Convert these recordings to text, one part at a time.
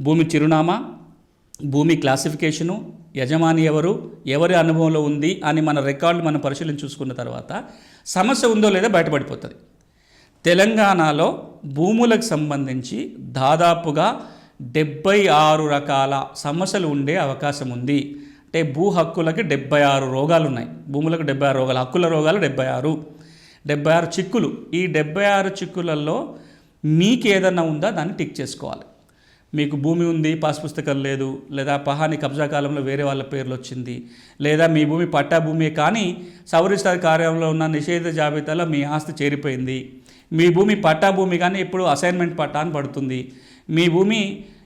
భూమి చిరునామా, భూమి క్లాసిఫికేషను, యజమాని ఎవరి అనుభవంలో ఉంది అని మన రికార్డులు మనం పరిశీలించి చూసుకున్న తర్వాత సమస్య ఉందో లేదో బయటపడిపోతుంది. తెలంగాణలో భూములకు సంబంధింంచి దాదాపుగా 76 రకాల సమస్యలు ఉండే అవకాశం ఉంది. అంటే భూ హక్కులకి 76 రోగాలు ఉన్నాయి. భూములకు 76 రోగాలు, హక్కుల రోగాలు 76 చిక్కులు. ఈ 76 చిక్కులలో మీకు ఏదన్నా ఉందా దాన్ని టిక్ చేసుకోవాలి. మీకు భూమి ఉంది, పాస్ పుస్తకం లేదు, లేదా పహాని కబ్జా కాలంలో వేరే వాళ్ళ పేర్లు వచ్చింది, లేదా మీ భూమి పట్టా భూమి కానీ సబ్ రిజిస్ట్రార్ కార్యాలయంలో ఉన్న నిషేధ జాబితాలో మీ ఆస్తి చేరిపోయింది, మీ భూమి పట్టా భూమి కానీ ఇప్పుడు అసైన్మెంట్ పట్టా అని పడుతుంది, మీ భూమి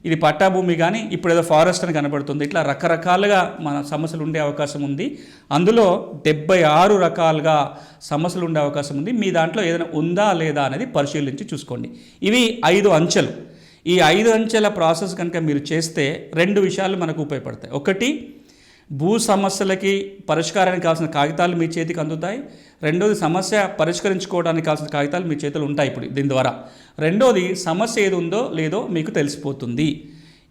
ఇది పట్టా భూమి కానీ ఇప్పుడు ఏదో ఫారెస్ట్ అని కనబడుతుంది. ఇట్లా రకరకాలుగా మన సమస్యలు ఉండే అవకాశం ఉంది. అందులో 76 రకాలుగా సమస్యలు ఉండే అవకాశం ఉంది. మీ దాంట్లో ఏదైనా ఉందా లేదా అనేది పరిశీలించి చూసుకోండి. ఇవి 5 అంచెలు. ఈ 5 అంచెల ప్రాసెస్ కనుక మీరు చేస్తే 2 విషయాలు మనకు ఉపయోగపడతాయి. ఒకటి, భూ సమస్యలకి పరిష్కారానికి కావాల్సిన కాగితాలు మీ చేతికి అందుతాయి. రెండోది, సమస్య పరిష్కరించుకోవడానికి కావాల్సిన కాగితాలు మీ చేతులు ఉంటాయి ఇప్పుడు దీని ద్వారా. రెండోది, సమస్య ఏది ఉందో లేదో మీకు తెలిసిపోతుంది.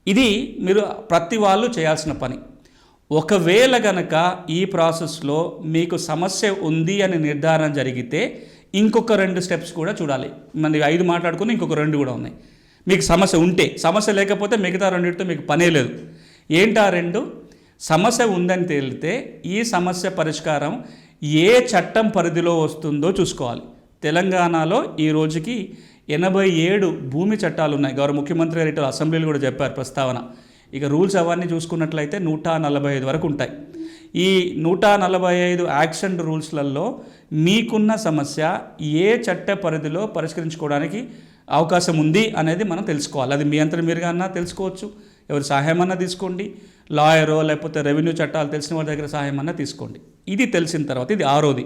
ఇది మీరు ప్రతి వాళ్ళు చేయాల్సిన పని. ఒకవేళ గనక ఈ ప్రాసెస్లో మీకు సమస్య ఉంది అని నిర్ధారణ జరిగితే ఇంకొక 2 స్టెప్స్ కూడా చూడాలి. మన 5 మాట్లాడుకుని ఇంకొక 2 కూడా ఉన్నాయి. మీకు సమస్య ఉంటే, సమస్య లేకపోతే మిగతా 2తో మీకు పనే లేదు. ఏంటా 2? సమస్య ఉందని తేలితే ఈ సమస్య పరిష్కారం ఏ చట్టం పరిధిలో వస్తుందో చూసుకోవాలి. తెలంగాణలో ఈ రోజుకి 87 భూమి చట్టాలు ఉన్నాయి. గౌరవ ముఖ్యమంత్రి గారు ఇటు అసెంబ్లీలో కూడా చెప్పారు ప్రస్తావన. ఇక రూల్స్ అవన్నీ చూసుకున్నట్లయితే 145 వరకు ఉంటాయి. ఈ 145 యాక్షన్ రూల్స్లలో మీకున్న సమస్య ఏ చట్ట పరిధిలో పరిష్కరించుకోవడానికి అవకాశం ఉంది అనేది మనం తెలుసుకోవాలి. అది మీ అంతటి మీరుగా అన్నా తెలుసుకోవచ్చు, ఎవరి సహాయం అన్నా తీసుకోండి, లాయరో లేకపోతే రెవెన్యూ చట్టాలు తెలిసిన వారి దగ్గర సహాయం అన్నా తీసుకోండి. ఇది తెలిసిన తర్వాత ఇది 6వది.